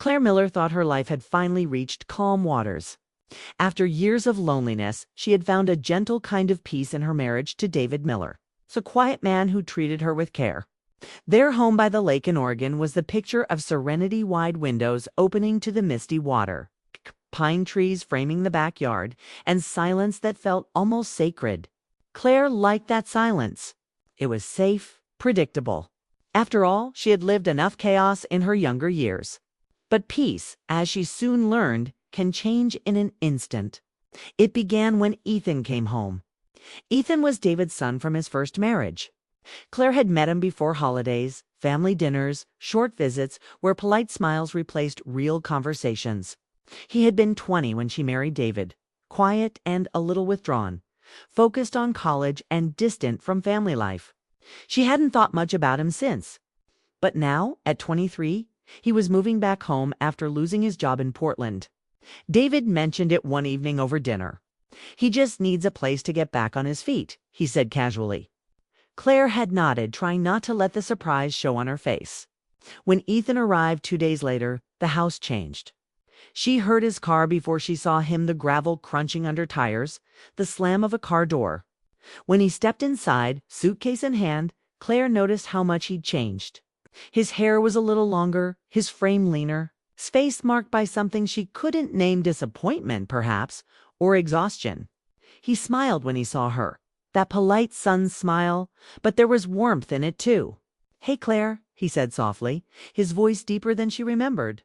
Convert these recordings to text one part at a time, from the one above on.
Claire Miller thought her life had finally reached calm waters. After years of loneliness, she had found a gentle kind of peace in her marriage to David Miller, a quiet man who treated her with care. Their home by the lake in Oregon was the picture of serenity, wide windows opening to the misty water, pine trees framing the backyard, and silence that felt almost sacred. Claire liked that silence. It was safe, predictable. After all, she had lived enough chaos in her younger years. But peace, as she soon learned, can change in an instant. It began when Ethan came home. Ethan was David's son from his first marriage. Claire had met him before holidays, family dinners, short visits where polite smiles replaced real conversations. He had been 20 when she married David, quiet and a little withdrawn, focused on college and distant from family life. She hadn't thought much about him since. But now, at 23, he was moving back home after losing his job in Portland. David mentioned it one evening over dinner. "He just needs a place to get back on his feet," he said casually. Claire had nodded, trying not to let the surprise show on her face. When Ethan arrived 2 days later, the house changed. She heard his car before she saw him, the gravel crunching under tires, the slam of a car door. When he stepped inside, suitcase in hand, Claire noticed how much he'd changed. His hair was a little longer, his frame leaner, his face marked by something she couldn't name: disappointment, perhaps, or exhaustion. He smiled when he saw her, that polite son smile, but there was warmth in it too. "Hey, Claire," he said softly, his voice deeper than she remembered.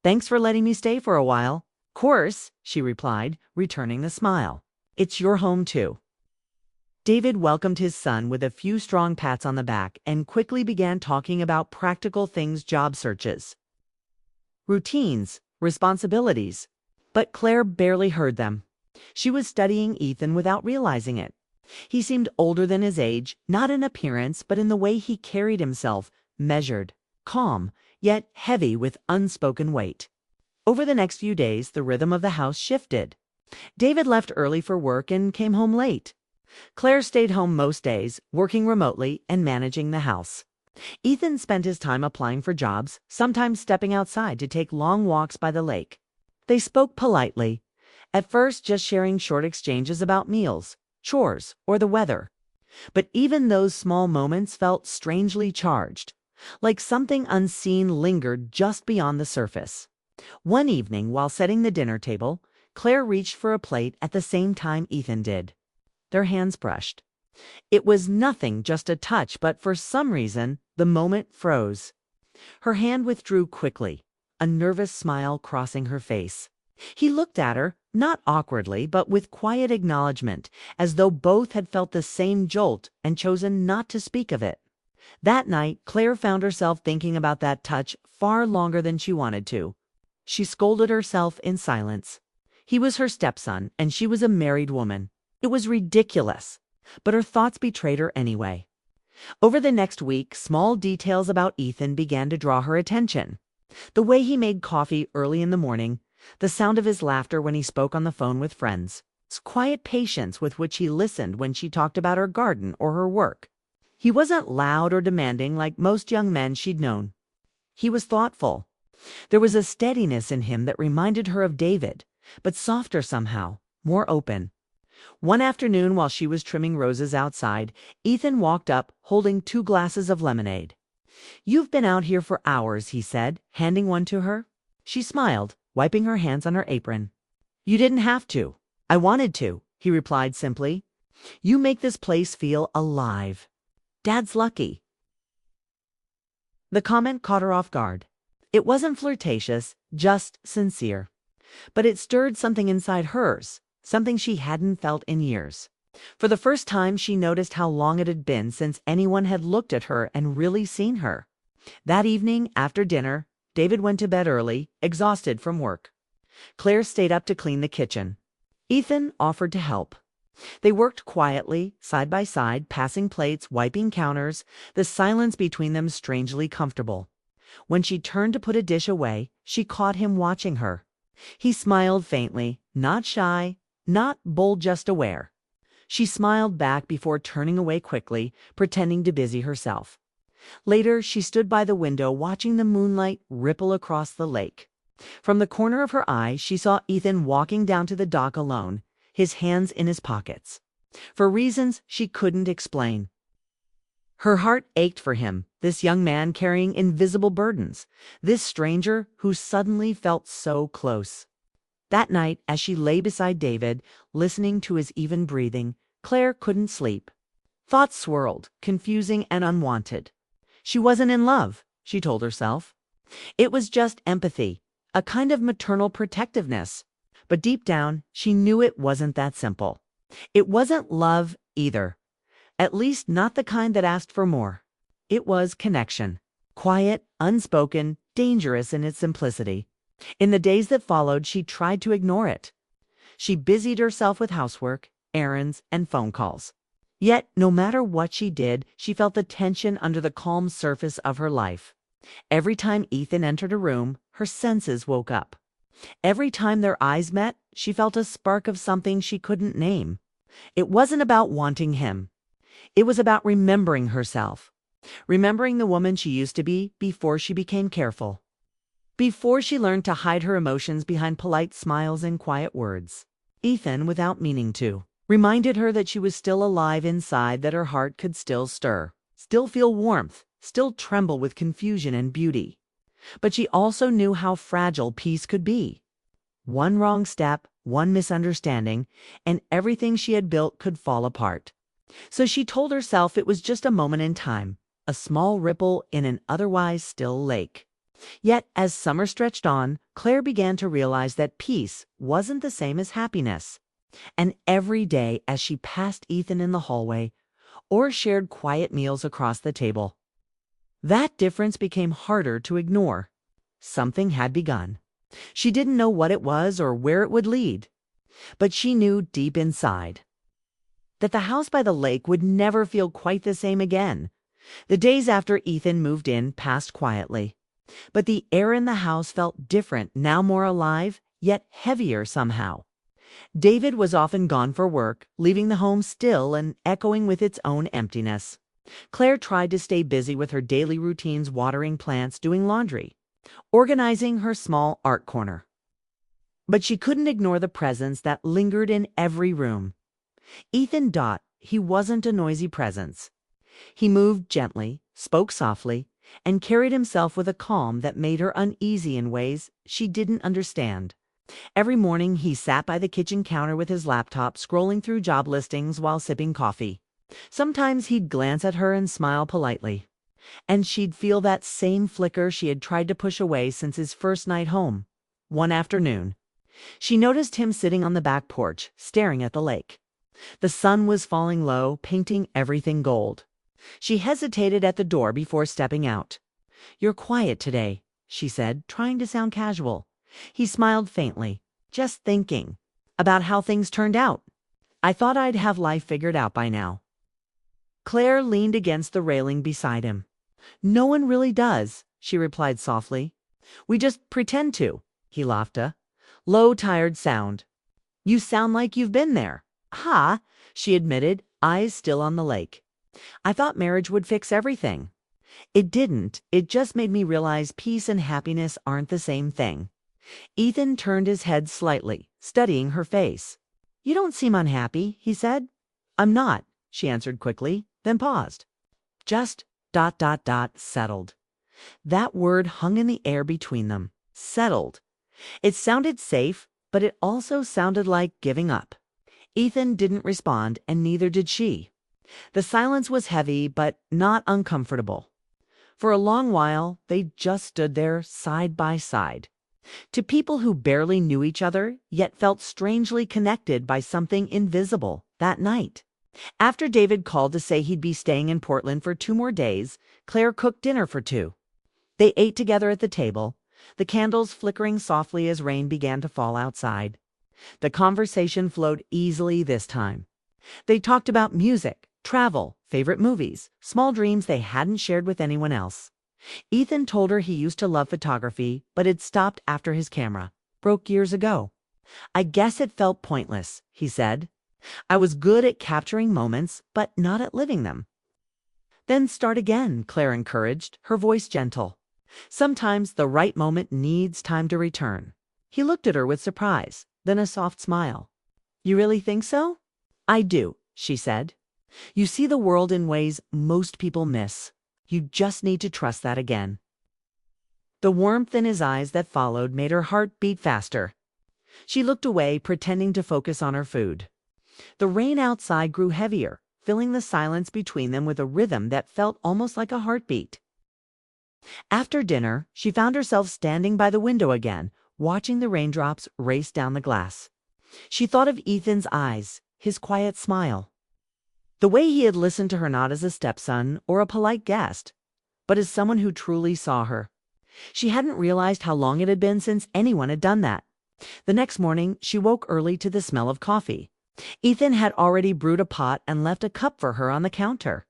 "Thanks for letting me stay for a while." "Course," she replied, returning the smile. "It's your home too." David welcomed his son with a few strong pats on the back and quickly began talking about practical things: job searches, routines, responsibilities. But Claire barely heard them. She was studying Ethan without realizing it. He seemed older than his age, not in appearance, but in the way he carried himself, measured, calm, yet heavy with unspoken weight. Over the next few days, the rhythm of the house shifted. David left early for work and came home late. Claire stayed home most days, working remotely and managing the house. Ethan spent his time applying for jobs, sometimes stepping outside to take long walks by the lake. They spoke politely, at first just sharing short exchanges about meals, chores, or the weather. But even those small moments felt strangely charged, like something unseen lingered just beyond the surface. One evening, while setting the dinner table, Claire reached for a plate at the same time Ethan did. Their hands brushed. It was nothing, just a touch, but for some reason, the moment froze. Her hand withdrew quickly, a nervous smile crossing her face. He looked at her, not awkwardly, but with quiet acknowledgement, as though both had felt the same jolt and chosen not to speak of it. That night, Claire found herself thinking about that touch far longer than she wanted to. She scolded herself in silence. He was her stepson, and she was a married woman. It was ridiculous, but her thoughts betrayed her anyway. Over the next week, small details about Ethan began to draw her attention. The way he made coffee early in the morning, the sound of his laughter when he spoke on the phone with friends, his quiet patience with which he listened when she talked about her garden or her work. He wasn't loud or demanding like most young men she'd known. He was thoughtful. There was a steadiness in him that reminded her of David, but softer somehow, more open. One afternoon, while she was trimming roses outside, Ethan walked up, holding 2 glasses of lemonade. "You've been out here for hours," he said, handing one to her. She smiled, wiping her hands on her apron. "You didn't have to. I wanted to," he replied simply. "You make this place feel alive. Dad's lucky." The comment caught her off guard. It wasn't flirtatious, just sincere. But it stirred something inside hers, something she hadn't felt in years. For the first time, she noticed how long it had been since anyone had looked at her and really seen her. That evening, after dinner, David went to bed early, exhausted from work. Claire stayed up to clean the kitchen. Ethan offered to help. They worked quietly, side by side, passing plates, wiping counters, the silence between them strangely comfortable. When she turned to put a dish away, she caught him watching her. He smiled faintly, not shy, not bold, just aware. She smiled back before turning away quickly, pretending to busy herself. Later, she stood by the window watching the moonlight ripple across the lake. From the corner of her eye, she saw Ethan walking down to the dock alone, his hands in his pockets. For reasons she couldn't explain. Her heart ached for him, this young man carrying invisible burdens, this stranger who suddenly felt so close. That night, as she lay beside David, listening to his even breathing, Claire couldn't sleep. Thoughts swirled, confusing and unwanted. She wasn't in love, she told herself. It was just empathy, a kind of maternal protectiveness. But deep down, she knew it wasn't that simple. It wasn't love either. At least not the kind that asked for more. It was connection. Quiet, unspoken, dangerous in its simplicity. In the days that followed, she tried to ignore it. She busied herself with housework, errands, and phone calls. Yet, no matter what she did, she felt the tension under the calm surface of her life. Every time Ethan entered a room, her senses woke up. Every time their eyes met, she felt a spark of something she couldn't name. It wasn't about wanting him. It was about remembering herself. Remembering the woman she used to be before she became careful. Before she learned to hide her emotions behind polite smiles and quiet words. Ethan, without meaning to, reminded her that she was still alive inside, that her heart could still stir, still feel warmth, still tremble with confusion and beauty. But she also knew how fragile peace could be. One wrong step, one misunderstanding, and everything she had built could fall apart. So she told herself it was just a moment in time, a small ripple in an otherwise still lake. Yet, as summer stretched on, Claire began to realize that peace wasn't the same as happiness. And every day, as she passed Ethan in the hallway, or shared quiet meals across the table, that difference became harder to ignore. Something had begun. She didn't know what it was or where it would lead, but she knew deep inside that the house by the lake would never feel quite the same again. The days after Ethan moved in passed quietly, but the air in the house felt different, now more alive, yet heavier somehow. David was often gone for work, leaving the home still and echoing with its own emptiness. Claire tried to stay busy with her daily routines, watering plants, doing laundry, organizing her small art corner. But she couldn't ignore the presence that lingered in every room. Ethan Dot, he wasn't a noisy presence. He moved gently, spoke softly, and carried himself with a calm that made her uneasy in ways she didn't understand. Every morning he sat by the kitchen counter with his laptop, scrolling through job listings while sipping coffee. Sometimes he'd glance at her and smile politely, and she'd feel that same flicker she had tried to push away since his first night home. One afternoon, she noticed him sitting on the back porch, staring at the lake. The sun was falling low, painting everything gold. She hesitated at the door before stepping out. "You're quiet today," she said, trying to sound casual. He smiled faintly. "Just thinking about how things turned out. I thought I'd have life figured out by now." Claire leaned against the railing beside him. "No one really does," she replied softly. "We just pretend to." He laughed a low, tired sound. "You sound like you've been there." "Ha," she admitted, eyes still on the lake. "I thought marriage would fix everything." "It didn't. It just made me realize peace and happiness aren't the same thing." Ethan turned his head slightly, studying her face. "You don't seem unhappy," he said. "I'm not," she answered quickly, then paused. Just ... settled. That word hung in the air between them. Settled. It sounded safe, but it also sounded like giving up. Ethan didn't respond, and neither did she. The silence was heavy, but not uncomfortable. For a long while, they just stood there, side by side. To people who barely knew each other, yet felt strangely connected by something invisible that night. After David called to say he'd be staying in Portland for 2 more days, Claire cooked dinner for 2. They ate together at the table, the candles flickering softly as rain began to fall outside. The conversation flowed easily this time. They talked about music, travel, favorite movies, small dreams they hadn't shared with anyone else. Ethan told her he used to love photography, but had stopped after his camera broke years ago. "I guess it felt pointless," he said. "I was good at capturing moments, but not at living them." "Then start again," Claire encouraged, her voice gentle. Sometimes the right moment needs time to return. He looked at her with surprise, then a soft smile. You really think so? I do, she said. You see the world in ways most people miss. You just need to trust that again. The warmth in his eyes that followed made her heart beat faster. She looked away, pretending to focus on her food. The rain outside grew heavier, filling the silence between them with a rhythm that felt almost like a heartbeat. After dinner, she found herself standing by the window again, watching the raindrops race down the glass. She thought of Ethan's eyes, his quiet smile. The way he had listened to her not as a stepson or a polite guest, but as someone who truly saw her. She hadn't realized how long it had been since anyone had done that. The next morning, she woke early to the smell of coffee. Ethan had already brewed a pot and left a cup for her on the counter.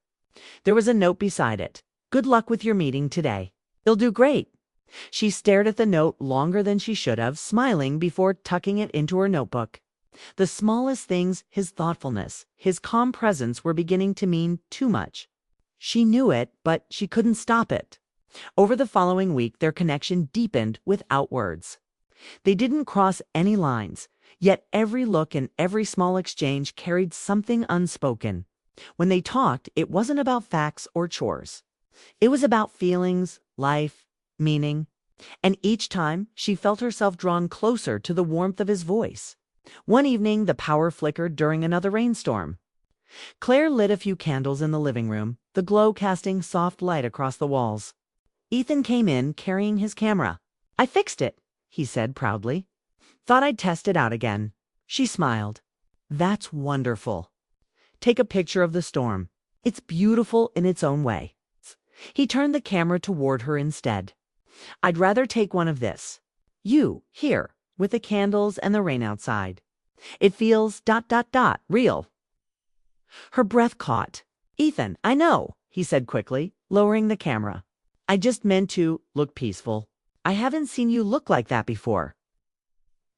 There was a note beside it. Good luck with your meeting today. You'll do great. She stared at the note longer than she should have, smiling before tucking it into her notebook. The smallest things, his thoughtfulness, his calm presence were beginning to mean too much. She knew it, but she couldn't stop it. Over the following week, their connection deepened without words. They didn't cross any lines, yet every look and every small exchange carried something unspoken. When they talked, it wasn't about facts or chores. It was about feelings, life, meaning. And each time, she felt herself drawn closer to the warmth of his voice. One evening, the power flickered during another rainstorm. Claire lit a few candles in the living room, the glow casting soft light across the walls. Ethan came in carrying his camera. I fixed it, he said proudly. Thought I'd test it out again. She smiled. That's wonderful. Take a picture of the storm. It's beautiful in its own way. He turned the camera toward her instead. I'd rather take one of this. You, here, with the candles and the rain outside. It feels ... real. Her breath caught. Ethan, I know, he said quickly, lowering the camera. I just meant to look peaceful. I haven't seen you look like that before.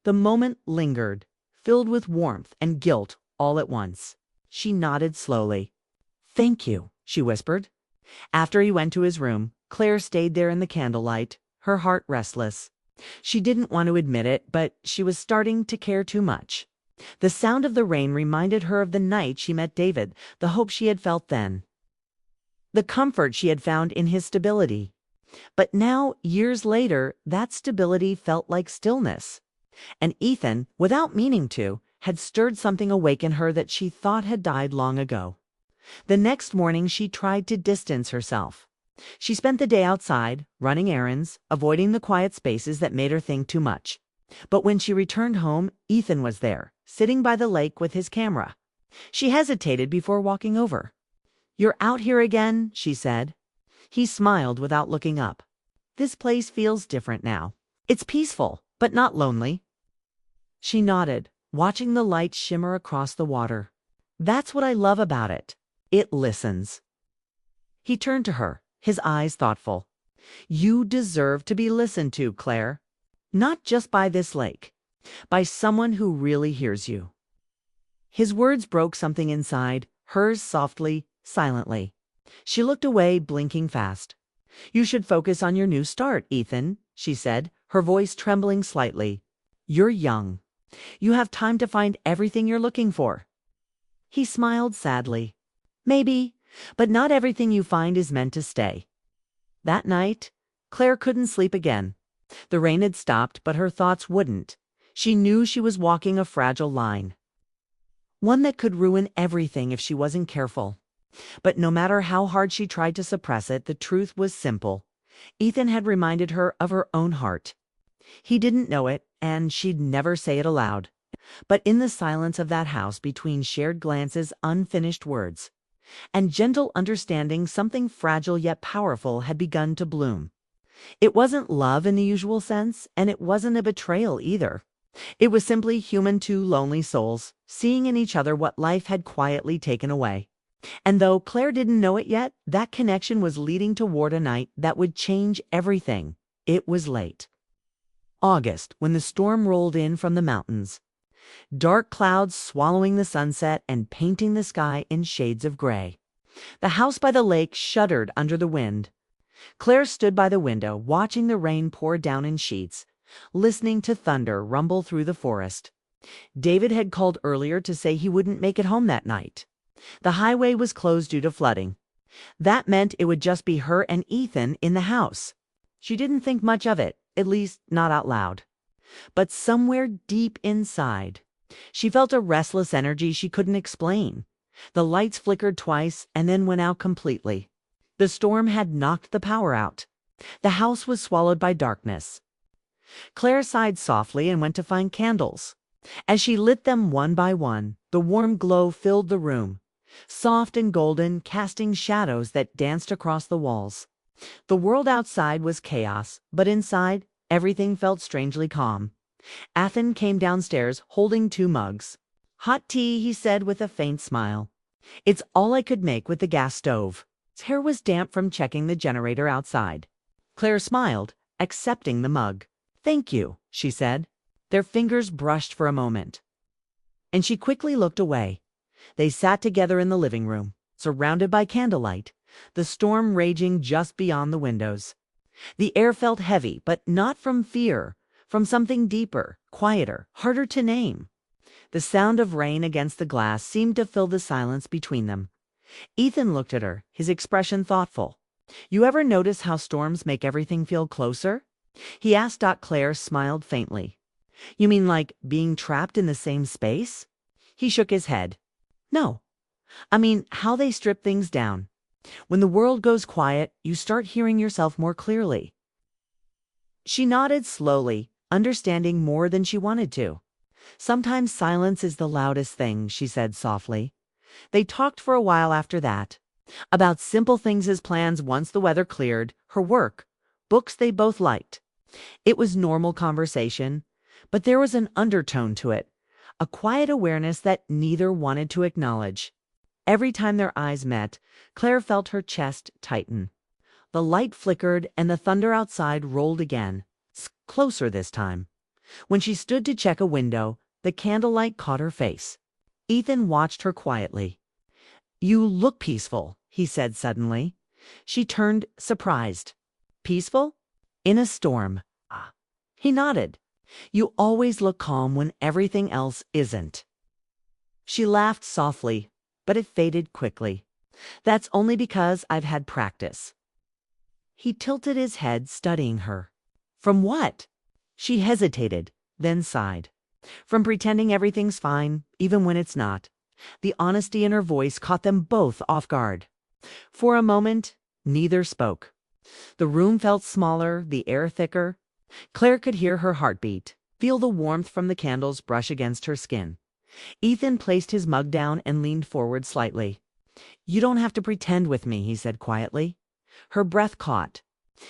The moment lingered, filled with warmth and guilt all at once. She nodded slowly. Thank you, she whispered. After he went to his room, Claire stayed there in the candlelight, her heart restless. She didn't want to admit it, but she was starting to care too much. The sound of the rain reminded her of the night she met David, the hope she had felt then. The comfort she had found in his stability. But now, years later, that stability felt like stillness. And Ethan, without meaning to, had stirred something awake in her that she thought had died long ago. The next morning she tried to distance herself. She spent the day outside, running errands, avoiding the quiet spaces that made her think too much. But when she returned home, Ethan was there, sitting by the lake with his camera. She hesitated before walking over. You're out here again, she said. He smiled without looking up. This place feels different now. It's peaceful, but not lonely. She nodded, watching the light shimmer across the water. That's what I love about it. It listens. He turned to her, his eyes thoughtful. You deserve to be listened to, Claire. Not just by this lake. By someone who really hears you. His words broke something inside, hers softly, silently. She looked away, blinking fast. You should focus on your new start, Ethan, she said, her voice trembling slightly. You're young. You have time to find everything you're looking for. He smiled sadly. Maybe, but not everything you find is meant to stay. That night, Claire couldn't sleep again. The rain had stopped, but her thoughts wouldn't. She knew she was walking a fragile line. One that could ruin everything if she wasn't careful. But no matter how hard she tried to suppress it, the truth was simple. Ethan had reminded her of her own heart. He didn't know it, and she'd never say it aloud. But in the silence of that house, between shared glances, unfinished words, and gentle understanding, something fragile yet powerful had begun to bloom. It wasn't love in the usual sense, and it wasn't a betrayal either. It was simply human, two lonely souls, seeing in each other what life had quietly taken away. And though Claire didn't know it yet, that connection was leading toward a night that would change everything. It was late. August, when the storm rolled in from the mountains. Dark clouds swallowing the sunset and painting the sky in shades of gray. The house by the lake shuddered under the wind. Claire stood by the window, watching the rain pour down in sheets, listening to thunder rumble through the forest. David had called earlier to say he wouldn't make it home that night. The highway was closed due to flooding. That meant it would just be her and Ethan in the house. She didn't think much of it, at least not out loud. But somewhere deep inside, she felt a restless energy she couldn't explain. The lights flickered twice and then went out completely. The storm had knocked the power out. The house was swallowed by darkness. Claire sighed softly and went to find candles. As she lit them one by one, the warm glow filled the room, soft and golden, casting shadows that danced across the walls. The world outside was chaos, but inside, everything felt strangely calm. Ethan came downstairs holding 2 mugs. "Hot tea," he said with a faint smile. "It's all I could make with the gas stove." His hair was damp from checking the generator outside. Claire smiled, accepting the mug. "Thank you," she said. Their fingers brushed for a moment, and she quickly looked away. They sat together in the living room, surrounded by candlelight, the storm raging just beyond the windows. The air felt heavy, but not from fear, from something deeper, quieter, harder to name. The sound of rain against the glass seemed to fill the silence between them. Ethan looked at her, his expression thoughtful. "You ever notice how storms make everything feel closer?" he asked. Claire smiled faintly. "You mean like being trapped in the same space?" He shook his head. "No. I mean how they strip things down. When the world goes quiet, you start hearing yourself more clearly." She nodded slowly, understanding more than she wanted to. "Sometimes silence is the loudest thing," she said softly. They talked for a while after that, about simple things as plans once the weather cleared, her work, books they both liked. It was normal conversation, but there was an undertone to it, a quiet awareness that neither wanted to acknowledge. Every time their eyes met, Claire felt her chest tighten. The light flickered and the thunder outside rolled again, closer this time. When she stood to check a window, the candlelight caught her face. Ethan watched her quietly. "You look peaceful," he said suddenly. She turned, surprised. "Peaceful? In a storm." "Ah." He nodded. "You always look calm when everything else isn't." She laughed softly, but it faded quickly. "That's only because I've had practice." He tilted his head, studying her. "From what?" She hesitated, then sighed. "From pretending everything's fine, even when it's not." The honesty in her voice caught them both off guard. For a moment, neither spoke. The room felt smaller, the air thicker. Claire could hear her heartbeat, feel the warmth from the candles brush against her skin. Ethan placed his mug down and leaned forward slightly. "You don't have to pretend with me," he said quietly. Her breath caught.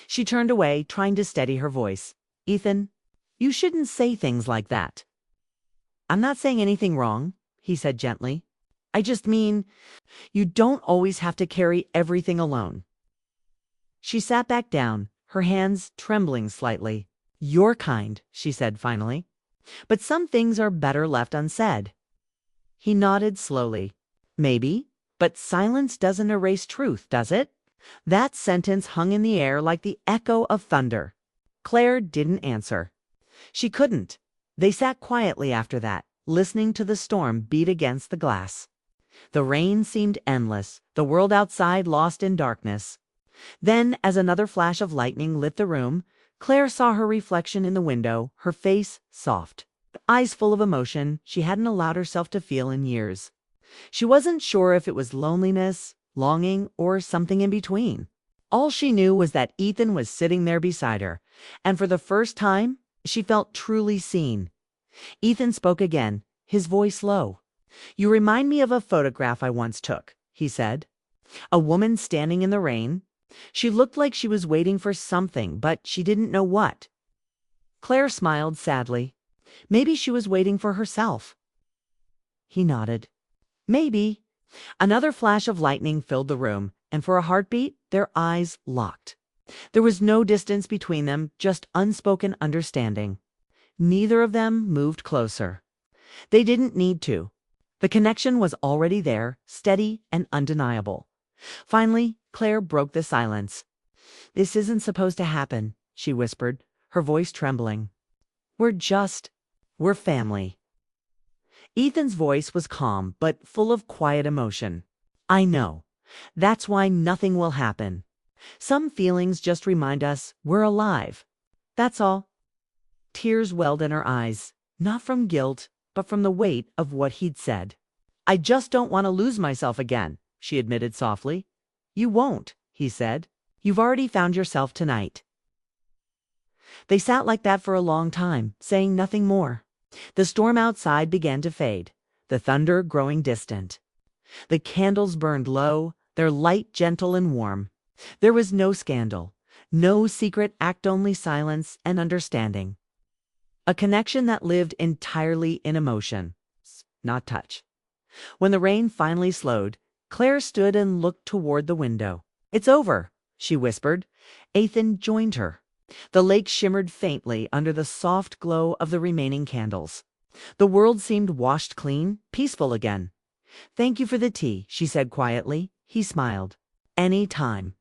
She turned away, trying to steady her voice. "Ethan, you shouldn't say things like that." "I'm not saying anything wrong," he said gently. "I just mean, you don't always have to carry everything alone." She sat back down, her hands trembling slightly. "You're kind," she said finally. "But some things are better left unsaid." He nodded slowly. "Maybe, but silence doesn't erase truth, does it?" That sentence hung in the air like the echo of thunder. Claire didn't answer. She couldn't. They sat quietly after that, listening to the storm beat against the glass. The rain seemed endless, the world outside lost in darkness. Then, as another flash of lightning lit the room, Claire saw her reflection in the window, her face soft, eyes full of emotion she hadn't allowed herself to feel in years. She wasn't sure if it was loneliness, longing, or something in between. All she knew was that Ethan was sitting there beside her, and for the first time, she felt truly seen. Ethan spoke again, his voice low. "You remind me of a photograph I once took," he said. "A woman standing in the rain. She looked like she was waiting for something, but she didn't know what." Claire smiled sadly. Maybe she was waiting for herself. He nodded. "Maybe." Another flash of lightning filled the room, and for a heartbeat, their eyes locked. There was no distance between them, just unspoken understanding. Neither of them moved closer. They didn't need to. The connection was already there, steady and undeniable. Finally, Claire broke the silence. "This isn't supposed to happen," she whispered, her voice trembling. We're family." Ethan's voice was calm, but full of quiet emotion. "I know. That's why nothing will happen. Some feelings just remind us we're alive. That's all." Tears welled in her eyes, not from guilt, but from the weight of what he'd said. "I just don't want to lose myself again," she admitted softly. "You won't," he said. "You've already found yourself tonight." They sat like that for a long time, saying nothing more. The storm outside began to fade, the thunder growing distant. The candles burned low, their light gentle and warm. There was no scandal, no secret act, only silence and understanding. A connection that lived entirely in emotion, not touch. When the rain finally slowed, Claire stood and looked toward the window. "It's over," she whispered. Ethan joined her. The lake shimmered faintly under the soft glow of the remaining candles. The world seemed washed clean, peaceful again. "Thank you for the tea," she said quietly. He smiled. "Any time."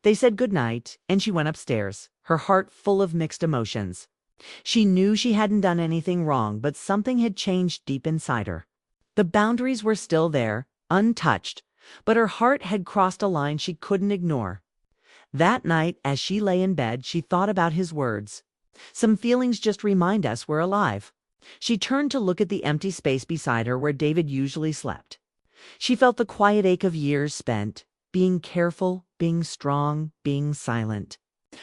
They said good night, and she went upstairs, her heart full of mixed emotions. She knew she hadn't done anything wrong, but something had changed deep inside her. The boundaries were still there, untouched, but her heart had crossed a line she couldn't ignore. That night, as she lay in bed, she thought about his words. "Some feelings just remind us we're alive." She turned to look at the empty space beside her where David usually slept. She felt the quiet ache of years spent, being careful, being strong, being silent.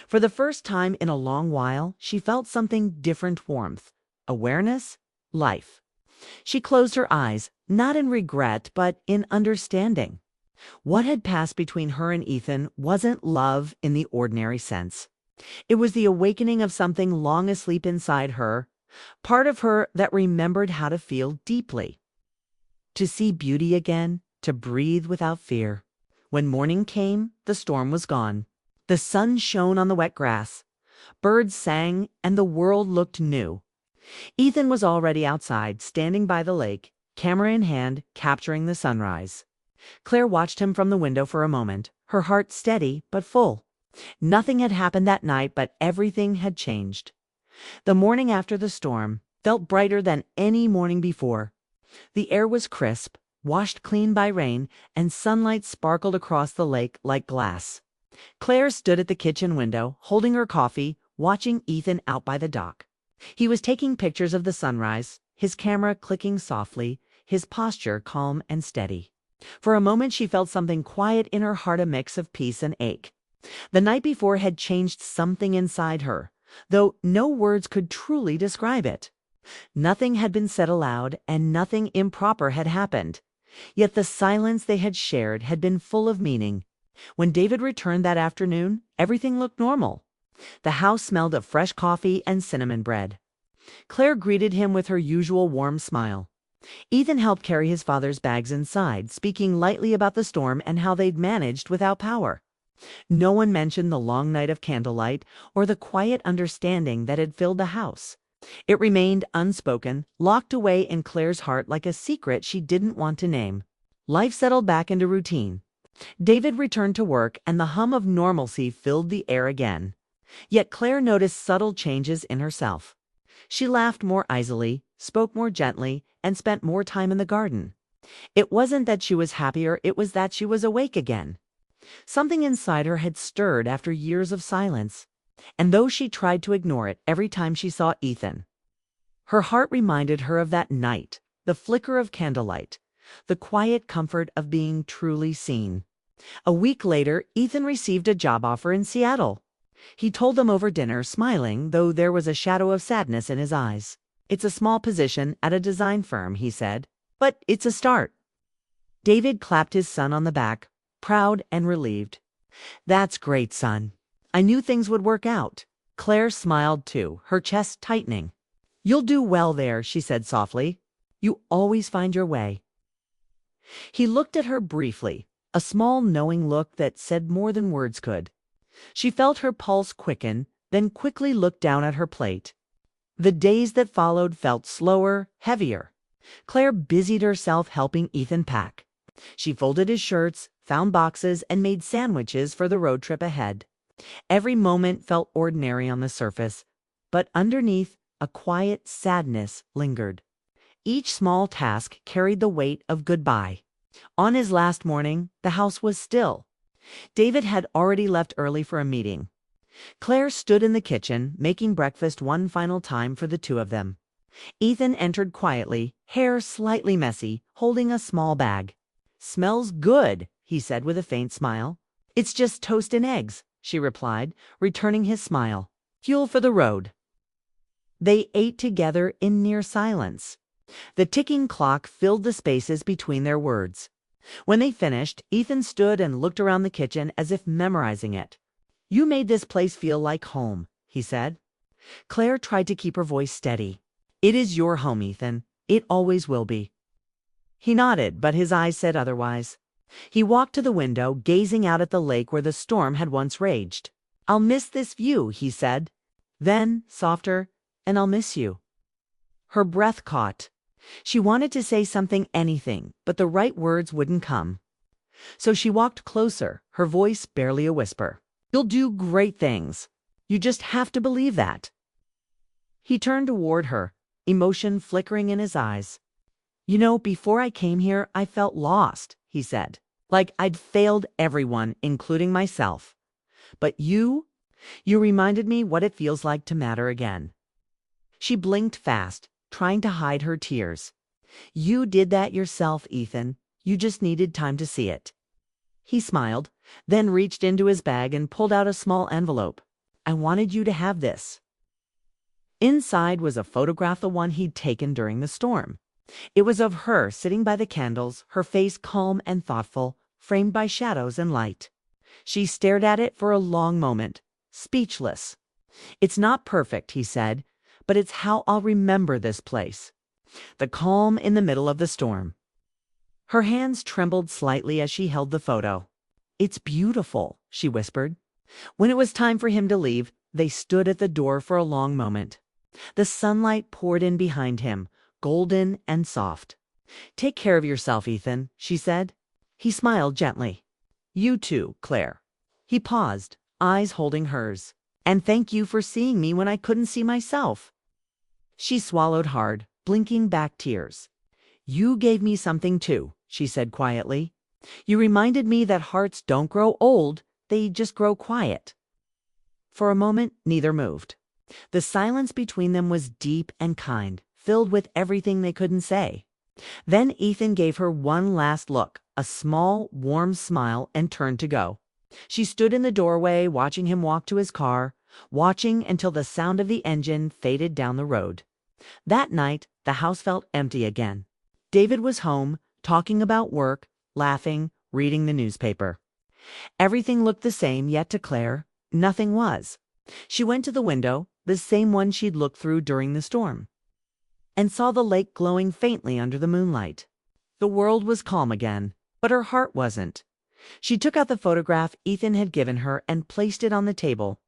For the first time in a long while, she felt something different: warmth, awareness, life. She closed her eyes, not in regret, but in understanding. What had passed between her and Ethan wasn't love in the ordinary sense. It was the awakening of something long asleep inside her, part of her that remembered how to feel deeply. To see beauty again, to breathe without fear. When morning came, the storm was gone. The sun shone on the wet grass. Birds sang, and the world looked new. Ethan was already outside, standing by the lake, camera in hand, capturing the sunrise. Claire watched him from the window for a moment, her heart steady but full. Nothing had happened that night, but everything had changed. The morning after the storm felt brighter than any morning before. The air was crisp, washed clean by rain, and sunlight sparkled across the lake like glass. Claire stood at the kitchen window, holding her coffee, watching Ethan out by the dock. He was taking pictures of the sunrise, his camera clicking softly, his posture calm and steady. For a moment she felt something quiet in her heart, a mix of peace and ache. The night before had changed something inside her, though no words could truly describe it. Nothing had been said aloud, and nothing improper had happened. Yet the silence they had shared had been full of meaning. When David returned that afternoon, everything looked normal. The house smelled of fresh coffee and cinnamon bread. Claire greeted him with her usual warm smile. Ethan helped carry his father's bags inside, speaking lightly about the storm and how they'd managed without power. No one mentioned the long night of candlelight or the quiet understanding that had filled the house. It remained unspoken, locked away in Claire's heart like a secret she didn't want to name. Life settled back into routine. David returned to work, and the hum of normalcy filled the air again. Yet Claire noticed subtle changes in herself. She laughed more easily, spoke more gently, and spent more time in the garden. It wasn't that she was happier, it was that she was awake again. Something inside her had stirred after years of silence, and though she tried to ignore it every time she saw Ethan, her heart reminded her of that night, the flicker of candlelight, the quiet comfort of being truly seen. A week later, Ethan received a job offer in Seattle. He told them over dinner, smiling, though there was a shadow of sadness in his eyes. "It's a small position at a design firm," he said, "but it's a start." David clapped his son on the back, proud and relieved. "That's great, son. I knew things would work out." Claire smiled too, her chest tightening. "You'll do well there," she said softly. "You always find your way." He looked at her briefly, a small knowing look that said more than words could. She felt her pulse quicken, then quickly looked down at her plate. The days that followed felt slower, heavier. Claire busied herself helping Ethan pack. She folded his shirts, found boxes, and made sandwiches for the road trip ahead. Every moment felt ordinary on the surface, but underneath, a quiet sadness lingered. Each small task carried the weight of goodbye. On his last morning, the house was still. David had already left early for a meeting. Claire stood in the kitchen, making breakfast one final time for the two of them. Ethan entered quietly, hair slightly messy, holding a small bag. "Smells good," he said with a faint smile. "It's just toast and eggs," she replied, returning his smile. "Fuel for the road." They ate together in near silence. The ticking clock filled the spaces between their words. When they finished, Ethan stood and looked around the kitchen as if memorizing it. "You made this place feel like home," he said. Claire tried to keep her voice steady. "It is your home, Ethan. It always will be." He nodded, but his eyes said otherwise. He walked to the window, gazing out at the lake where the storm had once raged. "I'll miss this view," he said. Then, softer, "and I'll miss you." Her breath caught. She wanted to say something, anything, but the right words wouldn't come. So she walked closer, her voice barely a whisper. "You'll do great things. You just have to believe that." He turned toward her, emotion flickering in his eyes. "You know, before I came here, I felt lost," he said. "Like I'd failed everyone, including myself. But you reminded me what it feels like to matter again." She blinked fast, trying to hide her tears. "You did that yourself, Ethan. You just needed time to see it." He smiled, then reached into his bag and pulled out a small envelope. "I wanted you to have this." Inside was a photograph, the one he'd taken during the storm. It was of her sitting by the candles, her face calm and thoughtful, framed by shadows and light. She stared at it for a long moment, speechless. "It's not perfect," he said, "but it's how I'll remember this place." The calm in the middle of the storm. Her hands trembled slightly as she held the photo. "It's beautiful," she whispered. When it was time for him to leave, they stood at the door for a long moment. The sunlight poured in behind him, golden and soft. "Take care of yourself, Ethan," she said. He smiled gently. "You too, Claire." He paused, eyes holding hers. "And thank you for seeing me when I couldn't see myself." She swallowed hard, blinking back tears. "You gave me something too," she said quietly. "You reminded me that hearts don't grow old, they just grow quiet." For a moment, neither moved. The silence between them was deep and kind, filled with everything they couldn't say. Then Ethan gave her one last look, a small, warm smile, and turned to go. She stood in the doorway, watching him walk to his car, watching until the sound of the engine faded down the road. That night, the house felt empty again. David was home, talking about work, laughing, reading the newspaper. Everything looked the same, yet to Claire, nothing was. She went to the window, the same one she'd looked through during the storm, and saw the lake glowing faintly under the moonlight. The world was calm again, but her heart wasn't. She took out the photograph Ethan had given her and placed it on the table.